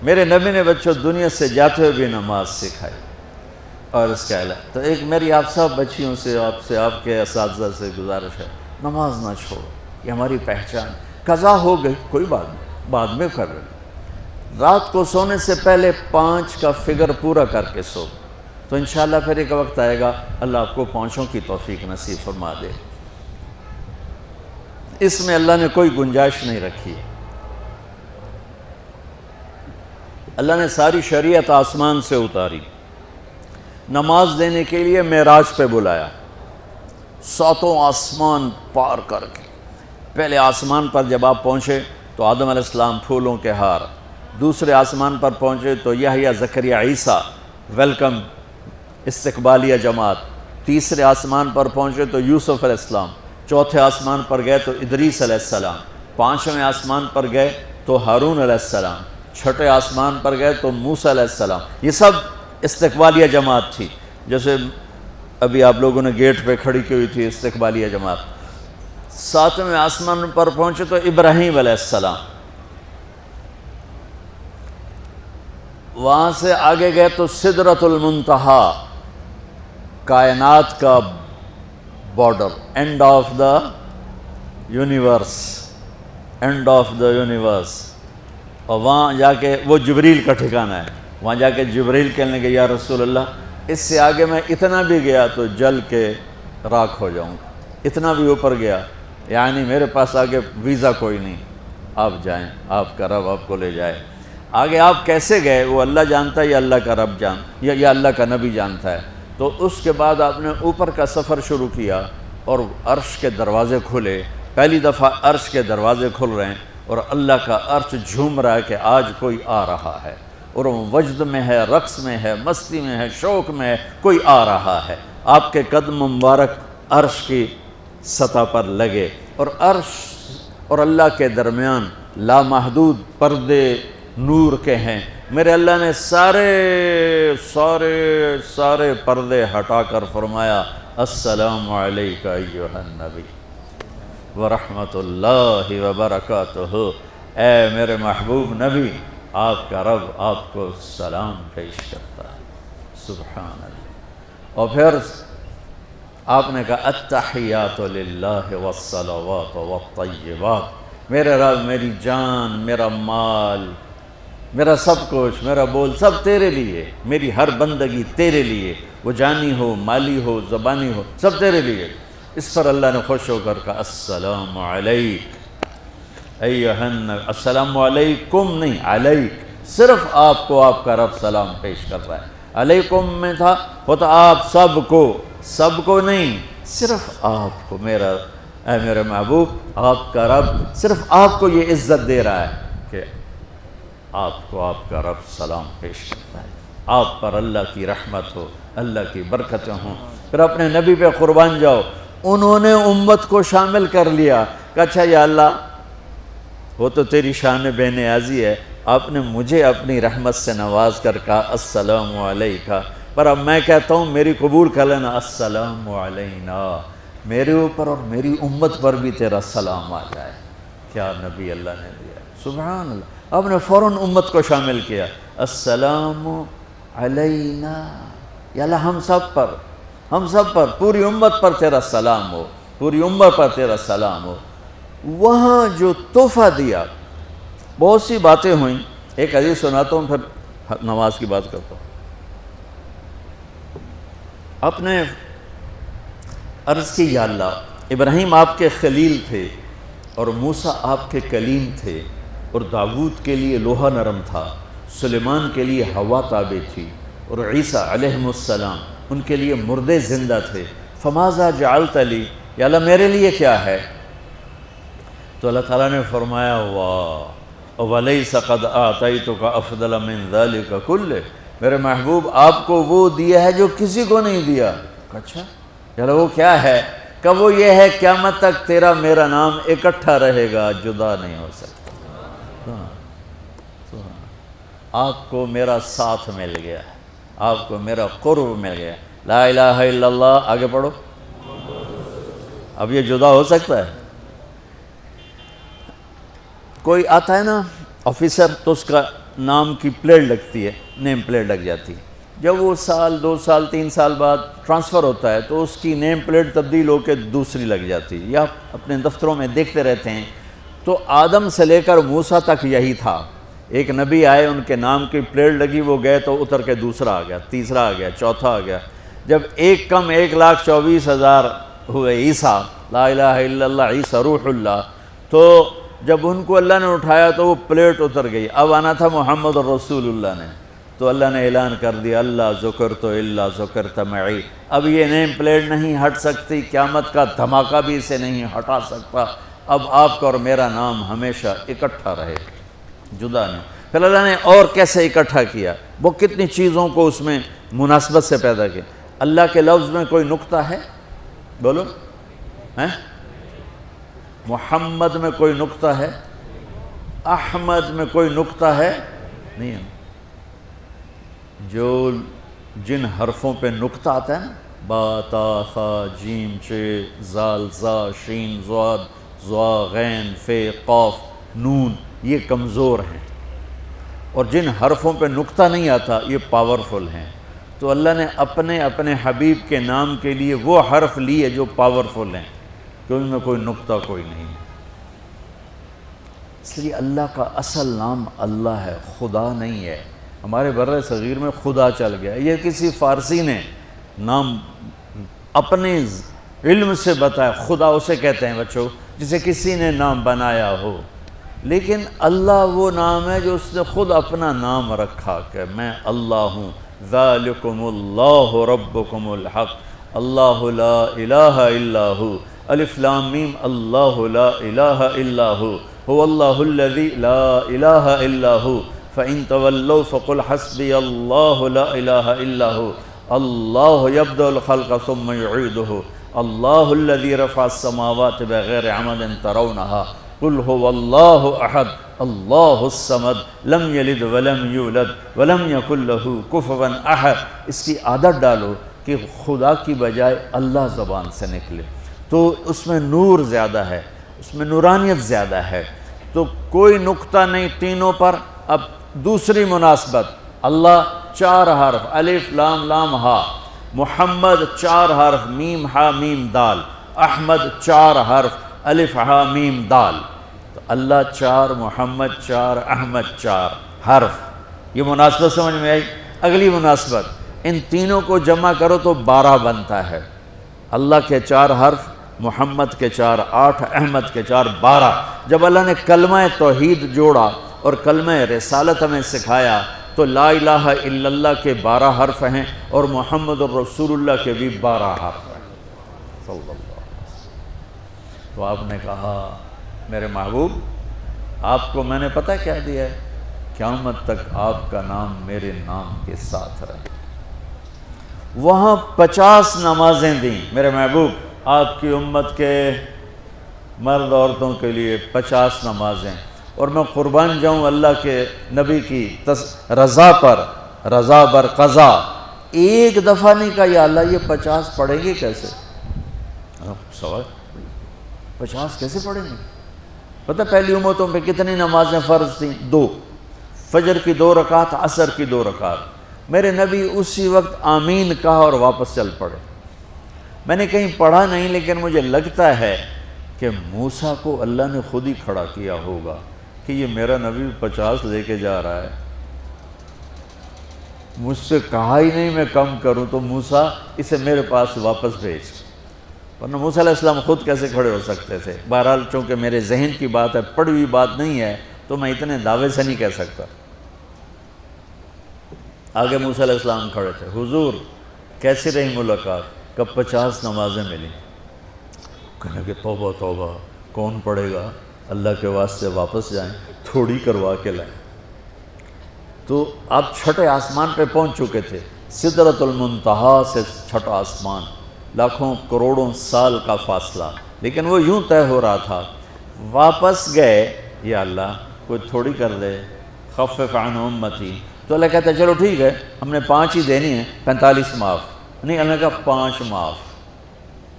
میرے نبی نے بچوں دنیا سے جاتے ہوئے بھی نماز سکھائی، اور اس کا علاج تو ایک میری آپ سب بچیوں سے آپ کے اساتذہ سے گزارش ہے، نماز نہ چھوڑو، یہ ہماری پہچان۔ قضا ہو گئی کوئی بات نہیں، بعد میں کر لیں، رات کو سونے سے پہلے 5 کا فگر پورا کر کے سو، تو انشاءاللہ پھر ایک وقت آئے گا اللہ آپ کو 5 کی توفیق نصیب فرما دے۔ اس میں اللہ نے کوئی گنجائش نہیں رکھی ہے۔ اللہ نے ساری شریعت آسمان سے اتاری، نماز دینے کے لیے معراج پہ بلایا، 7 آسمان پار کر کے۔ پہلے آسمان پر جب آپ پہنچے تو آدم علیہ السلام پھولوں کے ہار، دوسرے آسمان پر پہنچے تو یحییٰ زکریا عیسیٰ ویلکم استقبالیہ جماعت، تیسرے آسمان پر پہنچے تو یوسف علیہ السلام، چوتھے آسمان پر گئے تو ادریس علیہ السلام، 5ویں آسمان پر گئے تو ہارون علیہ السلام، 6 آسمان پر گئے تو موسیٰ علیہ السلام۔ یہ سب استقبالیہ جماعت تھی، جیسے ابھی آپ لوگوں نے گیٹ پہ کھڑی کی ہوئی تھی استقبالیہ جماعت۔ 7ویں آسمان پر پہنچے تو ابراہیم علیہ السلام، وہاں سے آگے گئے تو سدرۃ المنتہا، کائنات کا border, and of the universe, and of the universe, اور وہاں جا کے وہ جبریل کا ٹھکانہ ہے، وہاں جا کے جبریل کہنے لگے یا رسول اللہ اس سے آگے میں اتنا بھی گیا تو جل کے راکھ ہو جاؤں گا، اتنا بھی اوپر گیا یعنی میرے پاس آگے ویزا کوئی نہیں، آپ جائیں، آپ کا رب آپ کو لے جائے۔ آگے آپ کیسے گئے وہ اللہ جانتا ہے یا اللہ کا رب یا اللہ کا نبی جانتا ہے۔ تو اس کے بعد آپ نے اوپر کا سفر شروع کیا اور عرش کے دروازے کھلے، پہلی دفعہ عرش کے دروازے کھل رہے ہیں اور اللہ کا عرش جھوم رہا ہے کہ آج کوئی آ رہا ہے، اور وہ وجد میں ہے، رقص میں ہے، مستی میں ہے، شوق میں ہے، کوئی آ رہا ہے۔ آپ کے قدم مبارک عرش کی سطح پر لگے، اور عرش اور اللہ کے درمیان لامحدود پردے نور کے ہیں۔ میرے اللہ نے سارے پردے ہٹا کر فرمایا السلام علیک ایھا النبی ورحمۃ اللہ وبرکاتہ، اے میرے محبوب نبی آپ کا رب آپ کو سلام پیش کرتا ہے، سبحان اللہ۔ اور پھر آپ نے کہا التحیات للہ والصلوات والطیبات، میرے رب میری جان، میرا مال، میرا سب کچھ، میرا بول سب تیرے لیے، میری ہر بندگی تیرے لیے، وہ جانی ہو، مالی ہو، زبانی ہو، سب تیرے لیے۔ اس پر اللہ نے خوش ہو کر کہا السلام علیک ایھا النبی، السلام علیکم نہیں، علیک، صرف آپ کو آپ کا رب سلام پیش کر رہا ہے۔ علیکم میں تھا ہوتا آپ سب کو نہیں، صرف آپ کو، اے میرے محبوب آپ کا رب صرف آپ کو یہ عزت دے رہا ہے کہ آپ کو آپ کا رب سلام پیش کرتا ہے، آپ پر اللہ کی رحمت ہو، اللہ کی برکتیں ہوں۔ پھر اپنے نبی پہ قربان جاؤ، انہوں نے امت کو شامل کر لیا کہ اچھا یا اللہ وہ تو تیری شان بے نیازی ہے، آپ نے مجھے اپنی رحمت سے نواز کر کہا السلام علیکہ، پر اب میں کہتا ہوں میری قبول کر لینا السلام علینا، میرے اوپر اور میری امت پر بھی تیرا سلام آ جائے۔ کیا نبی اللہ نے دیا، سبحان اللہ۔ آپ نے فوراً امت کو شامل کیا، السلام علینا، یا اللہ ہم سب پر پوری امت پر تیرا سلام ہو، پوری امت پر تیرا سلام ہو۔ وہاں جو تحفہ دیا، بہت سی باتیں ہوئیں، ایک حدیث سناتا ہوں پھر نماز کی بات کرتا ہوں۔ آپ نے عرض کی یا اللہ ابراہیم آپ کے خلیل تھے اور موسیٰ آپ کے کلیم تھے، اور داؤد کے لیے لوہا نرم تھا، سلیمان کے لیے ہوا تابع تھی، اور عیسیٰ علیہ السلام ان کے لیے مردے زندہ تھے، فماذا جعلت لی، یا اللہ میرے لیے کیا ہے؟ تو اللہ تعالیٰ نے فرمایا واہ وَلَيْسَ قَدْ آتَيْتُكَ أَفْضَلَ مِنْ ذَلِكَ كُلِّهِ، میرے محبوب آپ کو وہ دیا ہے جو کسی کو نہیں دیا۔ اچھا یا اللہ وہ کیا ہے؟ کہ وہ یہ ہے قیامت تک تیرا میرا نام اکٹھا رہے گا، جدا نہیں ہو سکتا۔ آپ کو میرا ساتھ مل گیا، آپ کو میرا قرب مل گیا، لا الہ الا اللہ، آگے پڑھو۔ اب یہ جدا ہو سکتا ہے؟ کوئی آتا ہے نا آفیسر تو اس کا نام کی پلیٹ لگتی ہے، نیم پلیٹ لگ جاتی ہے۔ جب وہ سال 2 سال 3 سال بعد ٹرانسفر ہوتا ہے تو اس کی نیم پلیٹ تبدیل ہو کے دوسری لگ جاتی ہے، یا اپنے دفتروں میں دیکھتے رہتے ہیں۔ تو آدم سے لے کر موسیٰ تک یہی تھا، ایک نبی آئے، ان کے نام کی پلیٹ لگی، وہ گئے تو اتر کے دوسرا آ گیا، تیسرا آ گیا، چوتھا آ گیا۔ جب ایک کم 1,24,000 ہوئے عیسیٰ، لا الہ الا اللہ عیسیٰ روح اللہ، تو جب ان کو اللہ نے اٹھایا تو وہ پلیٹ اتر گئی، اب آنا تھا محمد رسول اللہ نے، تو اللہ نے اعلان کر دیا اللہ ذکرت الا ذکرت معی، اب یہ نیم پلیٹ نہیں ہٹ سکتی، قیامت کا دھماکہ بھی اسے نہیں ہٹا سکتا، اب آپ کا اور میرا نام ہمیشہ اکٹھا رہے، جدا نہیں۔ پھر اللہ نے اور کیسے اکٹھا کیا، وہ کتنی چیزوں کو اس میں مناسبت سے پیدا کیا۔ اللہ کے لفظ میں کوئی نقطہ ہے؟ بولو ہیں؟ محمد میں کوئی نقطہ ہے؟ احمد میں کوئی نقطہ ہے؟ نہیں ہے۔ جو جن حرفوں پہ نقطہ آتا ہے نا، با تا ثا جیم چ زال زا شین ضاد ضا غین فے قاف نون، یہ کمزور ہیں، اور جن حرفوں پہ نقطہ نہیں آتا یہ پاورفل ہیں۔ تو اللہ نے اپنے حبیب کے نام کے لیے وہ حرف لیے جو پاورفل ہیں، کہ ان میں کوئی نقطہ کوئی نہیں ہے۔ اس لیے اللہ کا اصل نام اللہ ہے، خدا نہیں ہے۔ ہمارے بر صغیر میں خدا چل گیا، یہ کسی فارسی نے نام اپنے علم سے بتایا، خدا اسے کہتے ہیں بچوں جسے کسی نے نام بنایا ہو، لیکن اللہ وہ نام ہے جو اس نے خود اپنا نام رکھا کہ میں اللہ ہوں، ذالکم اللہ ربکم الحق، اللہ لا الہ الا ہو، الف لام میم اللہ لا الہ الا ہو، هو اللہ الذی لا الہ الا ہو، فَإِن تَوَلَّوْا فَقُلْ حَسْبِيَ اللَّهُ لَا إِلَهَ إِلَّا هُوَ اللَّهُ يَبْدَأُ الْخَلْقَ ثُمَّ يُعِيدُهُ اللَّهُ الَّذِي رَفَعَ السَّمَاوَاتِ بِغَيْرِ عَمَدٍ تَرَوْنَهَا قُلْ هُوَ اللَّهُ أَحَدٌ اللَّهُ الصَّمَدُ لَمْ يَلِدْ وَلَمْ يُولَدْ وَلَمْ يَكُنْ لَهُ كُفُوًا أَحَدٌ۔ اس کی عادت ڈالو کہ خدا کی بجائے اللہ زبان سے نکلے، تو اس میں نور زیادہ ہے، اس میں نورانیت زیادہ ہے۔ تو کوئی نقطہ نہیں تینوں پر۔ اب دوسری مناسبت، اللہ 4 حرف، الف لام لام ہا، محمد 4 حرف، میم ہا میم دال، احمد 4 حرف، الف ہا میم دال، تو اللہ 4، محمد 4، احمد 4 حرف۔ یہ مناسبت سمجھ میں آئی؟ اگلی مناسبت، ان تینوں کو جمع کرو تو 12 بنتا ہے۔ اللہ کے 4 حرف، محمد کے 4 8، احمد کے 4 12۔ جب اللہ نے کلمہ توحید جوڑا اور کلمہ رسالت ہمیں سکھایا تو لا الہ الا اللہ کے 12 حرف ہیں اور محمد الرسول اللہ کے بھی 12 حرف ہیں صلی اللہ علیہ وسلم۔ تو آپ نے کہا میرے محبوب آپ کو میں نے پتہ کیا دیا ہے؟ قیامت تک آپ کا نام میرے نام کے ساتھ رہے۔ وہاں 50 نمازیں دیں میرے محبوب، آپ کی امت کے مرد عورتوں کے لیے 50 نمازیں، اور میں قربان جاؤں اللہ کے نبی کی رضا پر، رضا بر قضا۔ ایک دفعہ نہیں کہا یا اللہ یہ 50 پڑھیں گے کیسے؟ سوال 50 کیسے پڑھیں گے؟ پتہ پہلی امتوں پہ کتنی نمازیں فرض تھیں؟ 2، فجر کی 2 رکعت، عصر کی 2 رکعت۔ میرے نبی اسی وقت آمین کہا اور واپس چل پڑے۔ میں نے کہیں پڑھا نہیں، لیکن مجھے لگتا ہے کہ موسیٰ کو اللہ نے خود ہی کھڑا کیا ہوگا کہ یہ میرا نبی 50 لے کے جا رہا ہے، مجھ سے کہا ہی نہیں میں کم کروں، تو موسیٰ اسے میرے پاس واپس بھیج۔ ورنہ موسیٰ علیہ السلام خود کیسے کھڑے ہو سکتے تھے؟ بہرحال چونکہ میرے ذہن کی بات ہے، پڑھی ہوئی بات نہیں ہے، تو میں اتنے دعوے سے نہیں کہہ سکتا۔ آگے موسیٰ علیہ السلام کھڑے تھے، حضور کیسی رہی ملاقات؟ کب 50 نمازیں ملی؟ کہنے کہ توبہ توبہ، کون پڑھے گا؟ اللہ کے واسطے واپس جائیں، تھوڑی کروا کے لائیں۔ تو آپ چھٹے آسمان پہ پہنچ چکے تھے، سدرۃ المنتہا سے چھٹا آسمان، لاکھوں کروڑوں سال کا فاصلہ، لیکن وہ یوں طے ہو رہا تھا۔ واپس گئے، یا اللہ کوئی تھوڑی کر دے، خفف عن امتی، تو اللہ کہتا ہے چلو ٹھیک ہے، ہم نے 5 ہی دینی ہیں، 45 معاف نہیں۔ اللہ نے کہا 5 معاف،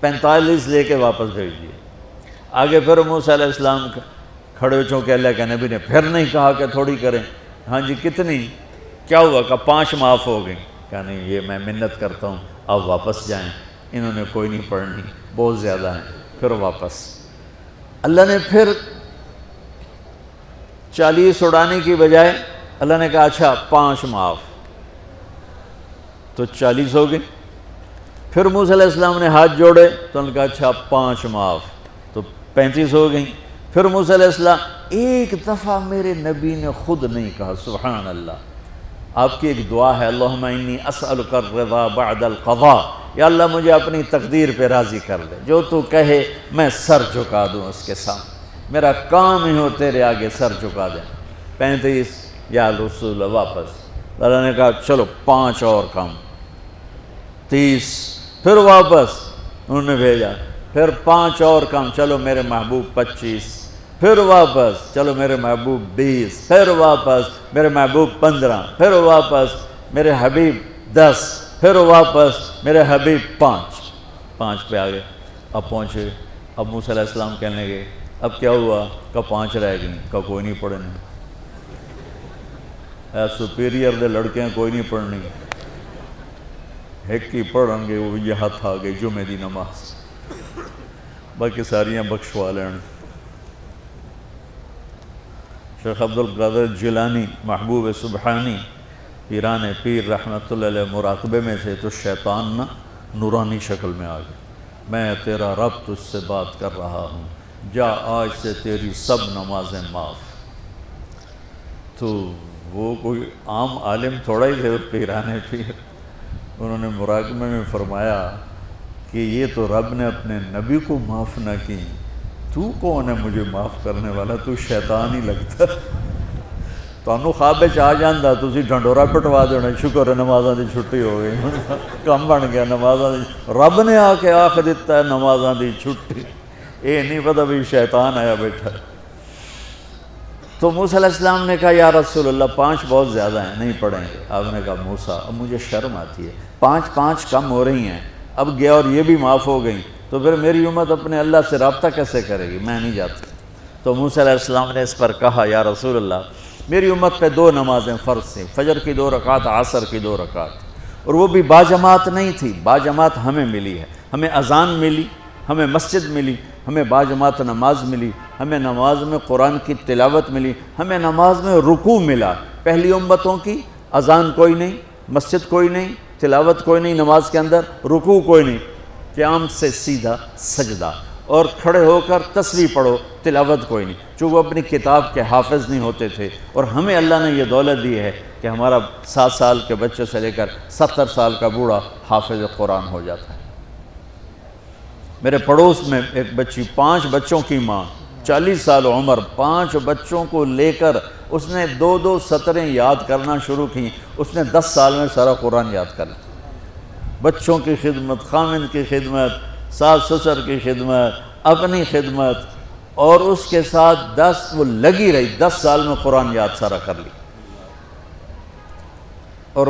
45 لے کے واپس بھیج دیے۔ آگے پھر موسیٰ علیہ السلام کھڑے ہو، چونکہ اللہ کے نبی نے پھر نہیں کہا کہ تھوڑی کریں، ہاں جی کتنی؟ کیا ہوا؟ کہ 5 معاف ہو گئیں۔ کہا نہیں یہ میں منت کرتا ہوں اب واپس جائیں، انہوں نے کوئی نہیں پڑھنی، بہت زیادہ ہیں۔ پھر واپس اللہ نے پھر 40 اڑانے کی بجائے اللہ نے کہا اچھا 5 معاف، تو 40 ہو گئے۔ پھر موسیٰ علیہ السلام نے ہاتھ جوڑے تو انہوں نے کہا اچھا 5 معاف، تو 35 ہو گئیں۔ پھر موسیٰ علیہ السلام ایک دفعہ میرے نبی نے خود نہیں کہا سبحان اللہ، آپ کی ایک دعا ہے اللہم انی اسألک الرضا بعد القضاء، یا اللہ مجھے اپنی تقدیر پہ راضی کر دے، جو تو کہے میں سر جھکا دوں اس کے سامنے، میرا کام ہی ہو تیرے آگے سر جھکا دیں۔ 35 یا رسول اللہ واپس، اللہ نے کہا چلو 5 اور کم، 30 پھر واپس انہوں نے بھیجا، پھر 5 اور کم، چلو میرے محبوب 25، پھر واپس چلو میرے محبوب 20، پھر واپس میرے محبوب 15، پھر واپس میرے حبیب 10، پھر واپس میرے حبیب 5 پہ آگئے۔ اب پہنچے، اب موسیٰ علیہ السلام کہنے لگے اب کیا ہوا؟ کہ 5 رہ گئیں، کہ کوئی نہیں پڑھنے، اے سپیریئر دے لڑکے ہیں کوئی نہیں پڑھنی، ایک ہی پڑھیں گے وہ یہ ہاتھ آ گئی جمعے دی نماز، باقی ساریاں بخشوا لین۔ شیخ عبدالقادر جیلانی محبوب سبحانی پیران پیر رحمت اللہ علیہ مراقبے میں تھے تو شیطان نا نورانی شکل میں آ گیا، میں تیرا رب تجھ سے بات کر رہا ہوں، جا آج سے تیری سب نمازیں معاف۔ تو وہ کوئی عام عالم تھوڑا ہی تھے پیران پیر، انہوں نے مراقبے میں فرمایا کہ یہ تو رب نے اپنے نبی کو معاف نہ کی، تو کون ہے مجھے معاف کرنے والا؟ تو شیطان ہی لگتا، تانوں خواب وچ آ جاندا تسی ڈھنڈورا پٹوا دینا، شکر ہے نمازاں دی چھٹی ہو گئی، کم بن گیا نمازاں دی، رب نے آ کے آکھ دیتا ہے نمازاں دی چھٹی، یہ نہیں پتہ بھی شیطان آیا بیٹھا۔ تو موسیٰ علیہ السلام نے کہا یا رسول اللہ 5 بہت زیادہ ہیں، نہیں پڑھیں گے۔ آپ نے کہا موسیٰ اب مجھے شرم آتی ہے، 5 کم ہو رہی ہیں، اب گیا اور یہ بھی معاف ہو گئیں تو پھر میری امت اپنے اللہ سے رابطہ کیسے کرے گی؟ میں نہیں جاتا۔ تو موسیٰ علیہ السلام نے اس پر کہا یا رسول اللہ میری امت پہ 2 نمازیں فرض تھیں، فجر کی 2 رکعت، عصر کی 2 رکعت، اور وہ بھی باجماعت نہیں تھی، باجماعت ہمیں ملی ہے، ہمیں اذان ملی، ہمیں مسجد ملی، ہمیں باجماعت نماز ملی، ہمیں نماز میں قرآن کی تلاوت ملی، ہمیں نماز میں رکوع ملا۔ پہلی امتوں کی اذان کوئی نہیں، مسجد کوئی نہیں، تلاوت کوئی نہیں، نماز کے اندر رکوع کوئی نہیں، قیام سے سیدھا سجدہ، اور کھڑے ہو کر تسبیح پڑھو، تلاوت کوئی نہیں، چونکہ وہ اپنی کتاب کے حافظ نہیں ہوتے تھے، اور ہمیں اللہ نے یہ دولت دی ہے کہ ہمارا 7 سال کے بچے سے لے کر 70 سال کا بوڑھا حافظ قرآن ہو جاتا ہے۔ میرے پڑوس میں ایک بچی، 5 بچوں کی ماں، 40 سال عمر، 5 بچوں کو لے کر اس نے 2 سطریں یاد کرنا شروع کی، اس نے 10 سال میں سارا قرآن یاد کر لیا۔ بچوں کی خدمت، خامن کی خدمت، ساس سسر کی خدمت، اپنی خدمت، اور اس کے ساتھ وہ لگی رہی، 10 سال میں قرآن یاد سارا کر لی۔ اور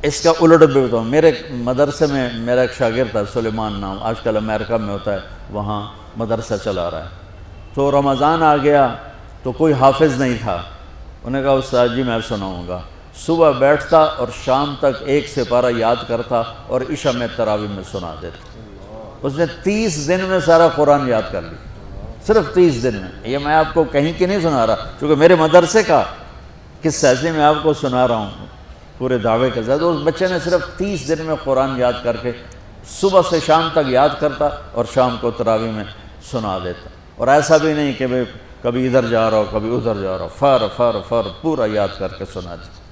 اس کا الٹ بھی بتاؤں، میرے مدرسے میں میرا ایک شاگرد تھا سلیمان نام، آج کل امریکہ میں ہوتا ہے، وہاں مدرسہ چلا رہا ہے۔ تو رمضان آ گیا تو کوئی حافظ نہیں تھا، انہوں نے کہا استاد جی میں سناؤں گا۔ صبح بیٹھتا اور شام تک 1 سپارہ یاد کرتا اور عشاء میں تراویح میں سنا دیتا۔ اس نے 30 دن میں سارا قرآن یاد کر لی، صرف 30 دن میں۔ یہ میں آپ کو کہیں کی نہیں سنا رہا، چونکہ میرے مدرسے کا قصہ ہے، میں آپ کو سنا رہا ہوں پورے دعوے کے ساتھ۔ اس بچے نے صرف 30 دن میں قرآن یاد کر کے صبح سے شام تک یاد کرتا اور شام کو تراویح میں سنا دیتا، اور ایسا بھی نہیں کہ بھئی کبھی ادھر جا رہا ہو کبھی ادھر جا رہا ہو، فر پورا یاد کر کے سنا دیتا۔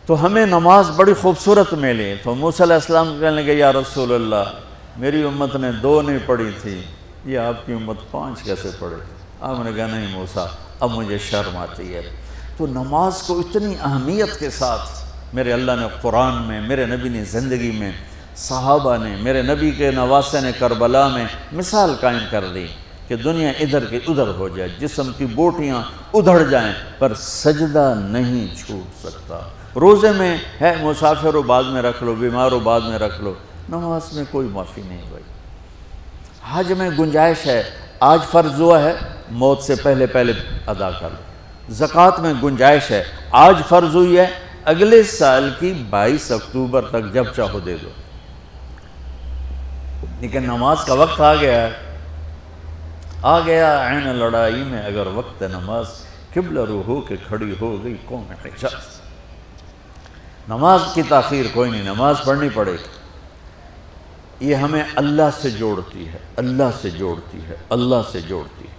تو ہمیں نماز بڑی خوبصورت ملی۔ تو موسیٰ علیہ السلام کہنے لگے یا رسول اللہ میری امت نے 2 نہیں پڑھی تھی، یہ آپ کی امت 5 کیسے پڑھے؟ آپ نے کہا نہیں موسیٰ اب مجھے شرم آتی ہے۔ تو نماز کو اتنی اہمیت کے ساتھ میرے اللہ نے قرآن میں، میرے نبی نے زندگی میں، صحابہ نے، میرے نبی کے نواسے نے کربلا میں مثال قائم کر دی کہ دنیا ادھر کی ادھر ہو جائے، جسم کی بوٹیاں ادھڑ جائیں پر سجدہ نہیں چھوٹ سکتا۔ روزے میں ہے مسافر ہو بعد میں رکھ لو، بیمار ہو بعد میں رکھ لو، نماز میں کوئی معافی نہیں بھائی۔ حج میں گنجائش ہے، آج فرض ہوا ہے موت سے پہلے ادا کر لو، زکوٰۃ میں گنجائش ہے، آج فرض ہوئی ہے، اگلے سال کی 22 اکتوبر تک جب چاہو دے دو، لیکن نماز کا وقت آ گیا ہے، آ گیا عین لڑائی میں اگر وقت نماز، قبلہ رو ہو کے کھڑی ہو گئی قوم حجاز۔ نماز کی تاخیر کوئی نہیں، نماز پڑھنی پڑے گی، یہ ہمیں اللہ سے جوڑتی ہے، اللہ سے جوڑتی ہے، اللہ سے جوڑتی ہے۔